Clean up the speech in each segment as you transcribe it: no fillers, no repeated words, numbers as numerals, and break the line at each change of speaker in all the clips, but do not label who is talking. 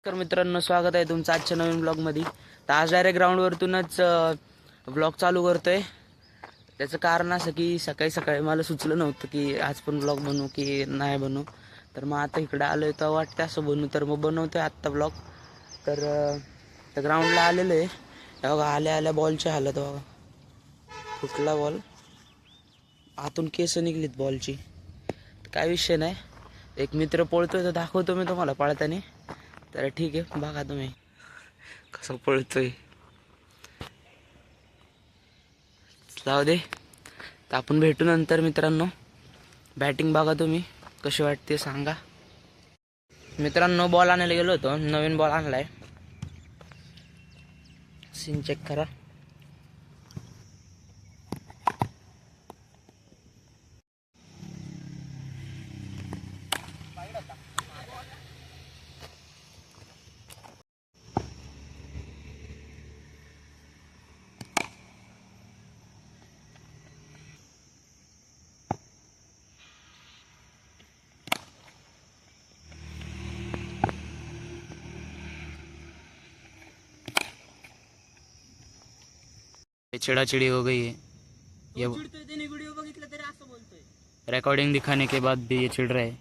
तर मित्रांनो, स्वागत आहे तुमचं आजच्या नवीन ब्लॉगमध्ये. तर आज डायरेक्ट ग्राउंडवरतूनच ब्लॉग चालू करतोय. त्याचं कारण असं की सकाळी सकाळी मला सुचलं नव्हतं की आज पण ब्लॉग बनवू की नाही बनवू. तर मग आता इकडे आलो आहे तर वाटतं असं बनवू, तर मग बनवतोय आत्ता ब्लॉग. तर ग्राउंडला आलेलो आहे. बघा आल्या आल्या बॉलची हालत बघा, फुटला बॉल, आतून केस निघलीत बॉलची. काय विषय नाही, एक मित्र पळतोय तर दाखवतो मी तुम्हाला पळताना. तर ठीक आहे, बघा तुम्ही कसं पळतोय. जाऊ दे, तर आपण भेटू नंतर मित्रांनो. बॅटिंग बघा तुम्ही कशी वाटते सांगा. मित्रांनो, बॉल आणायला गेलो होतो, नवीन बॉल आणलाय. सीन चेक करा. चिड़ाचिड़ी हो गई है ये वीडियो बघितलं तरी असं बोलतोय. रिकॉर्डिंग दिखाने के बाद भी ये चिढ़ रहा है.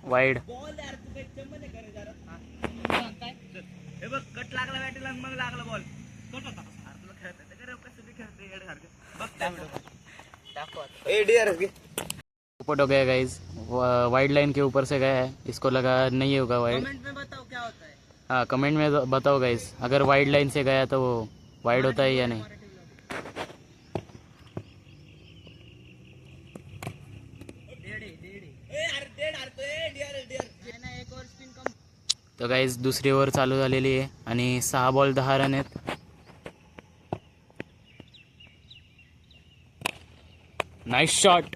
वाइड
हे बघ, कट लागला बॅटीला मग लागला बॉल. कट होता
ऊपर हो गया गाइस, वाइड लाइन के ऊपर से गया है, इसको लगा नहीं होगा वाइड.
कमेंट में बताओ क्या होता है.
हाँ, कमेंट में बताओ गाइस, अगर वाइड लाइन से गया तो वो वाइड होता है या नहीं. तो गाइस दुसरी ओव्हर चालू झालेली आहे आणि 6 बॉल 10 रन आहेत. Nice shot.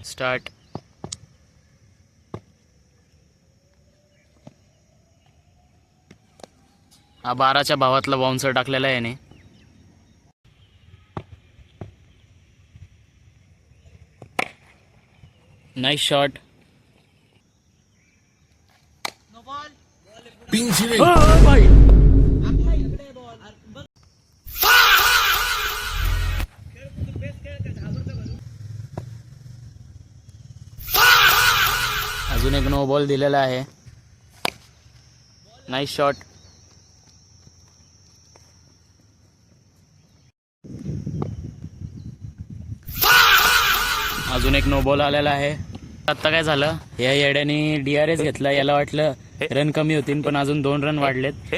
स्टार्ट. हा 12च्या भावातला बाउन्सर टाकलेला आहे याने. Nice shot. अजून एक नो बॉल दिलेला आहे. Nice shot. अजून एक नो बॉल आलेला आहे. आता काय झालं, या येड्याने DRS घेतला. याला वाटलं रन कमी होतील, पण अजून 2 रन वाढलेत.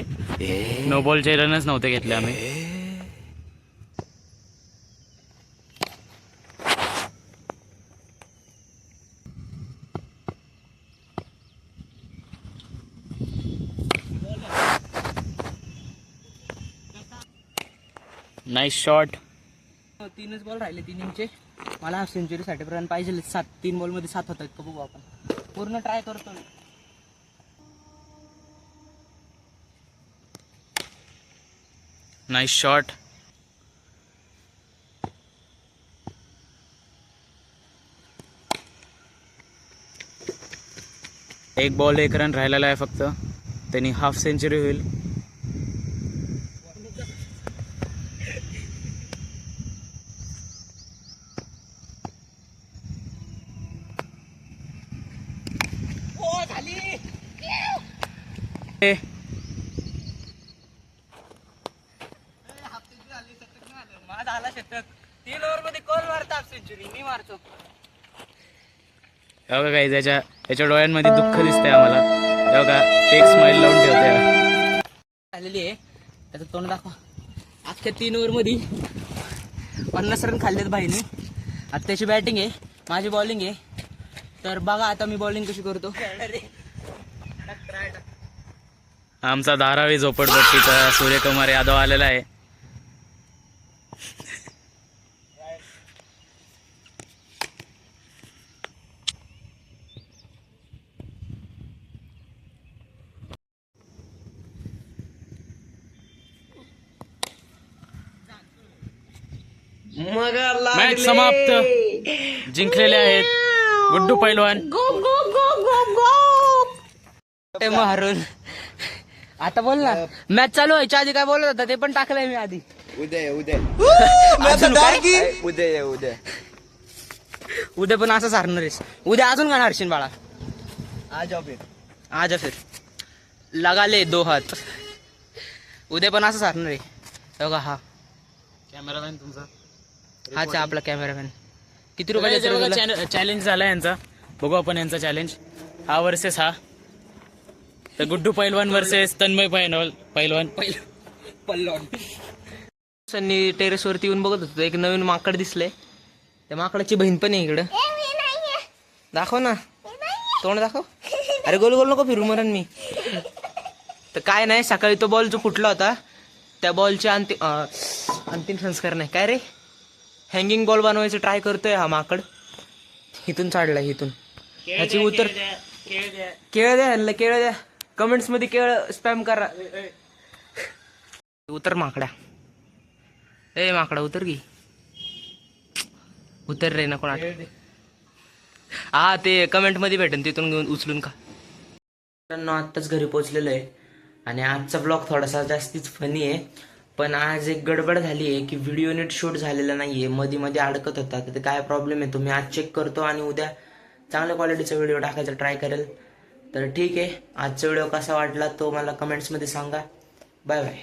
नो बॉलचे रनच नव्हते घेतले आम्ही. Nice shot.
3च बॉल राहिले, 3 इंचे. मला हाफ सेंचुरीसाठी रन पाहिजे. 3 बॉलमध्ये 7 होत आहेत का बघू आपण. पूर्ण ट्राय करतो.
Nice shot. एक बॉल 1 रन राहिलेला आहे फक्त. त्यांनी हाफ सेंचुरी होईल.
माझा आला शतक. 3 ओव्हर मध्ये कोण मारतो हाफ सेंचुरी? मी मारतो.
बघा काही याच्या डोळ्यांमध्ये दुःख दिसतंय आम्हाला. बघा, फेक स्माइल लावून ठेवते.
आलेली आहे, त्याचं तोंड दाखवा. अख्ख्या 3 ओव्हर मध्ये 50 रन खाल्लेत भाईने. आता त्याची बॅटिंग आहे, माझी बॉलिंग आहे. तर बघा आता मी बॉलिंग कशी करतो.
आमचा धारावी झोपडपट्टीचा सूर्यकुमार यादव आलेला आहे. मॅच समाप्त. जिंकलेले आहेत गुड्डू पैलवान.
ते मारून आता बोल ना. मॅच चालू व्हायच्या आधी काय बोलत होता ते पण टाकलंय मी आधी. अजून काय? उद्या पण असंच हारणार आहेस. उद्या अजून काय हारशील बाळा. आज फिर लगा ले 2 हात. उद्या पण असंच हारणार आहे बघा. हा
कॅमेरामॅन तुमचा
हाच आहे आपला कॅमेरामॅन. किती रुपये
चॅलेंज झाला यांचा. बघू आपण यांचा चॅलेंज. हा वर्सेस हा. तर गुड्डू पैलवान वर्सेस तन्मय पैलवान.
टेरेस वरती येऊन बघत होतो एक नवीन माकड दिसलंय. त्या माकडाची बहीण पण आहे इकडं. दाखव ना तोंड दाखव. अरे गोल गोल नको फिरू मरण मी. तर काय नाही सकाळी तो बॉल जो फुटला होता त्या बॉलचे अंतिम संस्कार नाही काय रे. हँगिंग बॉल बनवायचं ट्राय करतोय हा माकड. इथून चाडलाय इथून. ह्याची उतर केळ द्या ह्यांना केळ द्या. कमेंट्स मध्ये केळ स्पॅम करा. उतर माकडा. ए माकडा उतर की. उतर रे नको नाटक. हा ते कमेंट मध्ये भेटेन तिथून घेऊन उचलून का. आत्ताच घरी पोहोचलेलो आहे आणि आजचा ब्लॉग थोडासा जास्तीच फनी आहे. पण आज एक गडबड झाली आहे की व्हिडिओ नीट शूट झालेला नाहीये. मध्ये मध्ये अडकत होता. तर ते काय प्रॉब्लेम आहे तो मी आज चेक करतो आणि उद्या चांगल्या क्वालिटीचा व्हिडिओ टाकायचा ट्राय करेल. तर ठीक आहे. आजचा व्हिडिओ कसा वाटला तो मला कमेंट्समध्ये सांगा. Bye bye.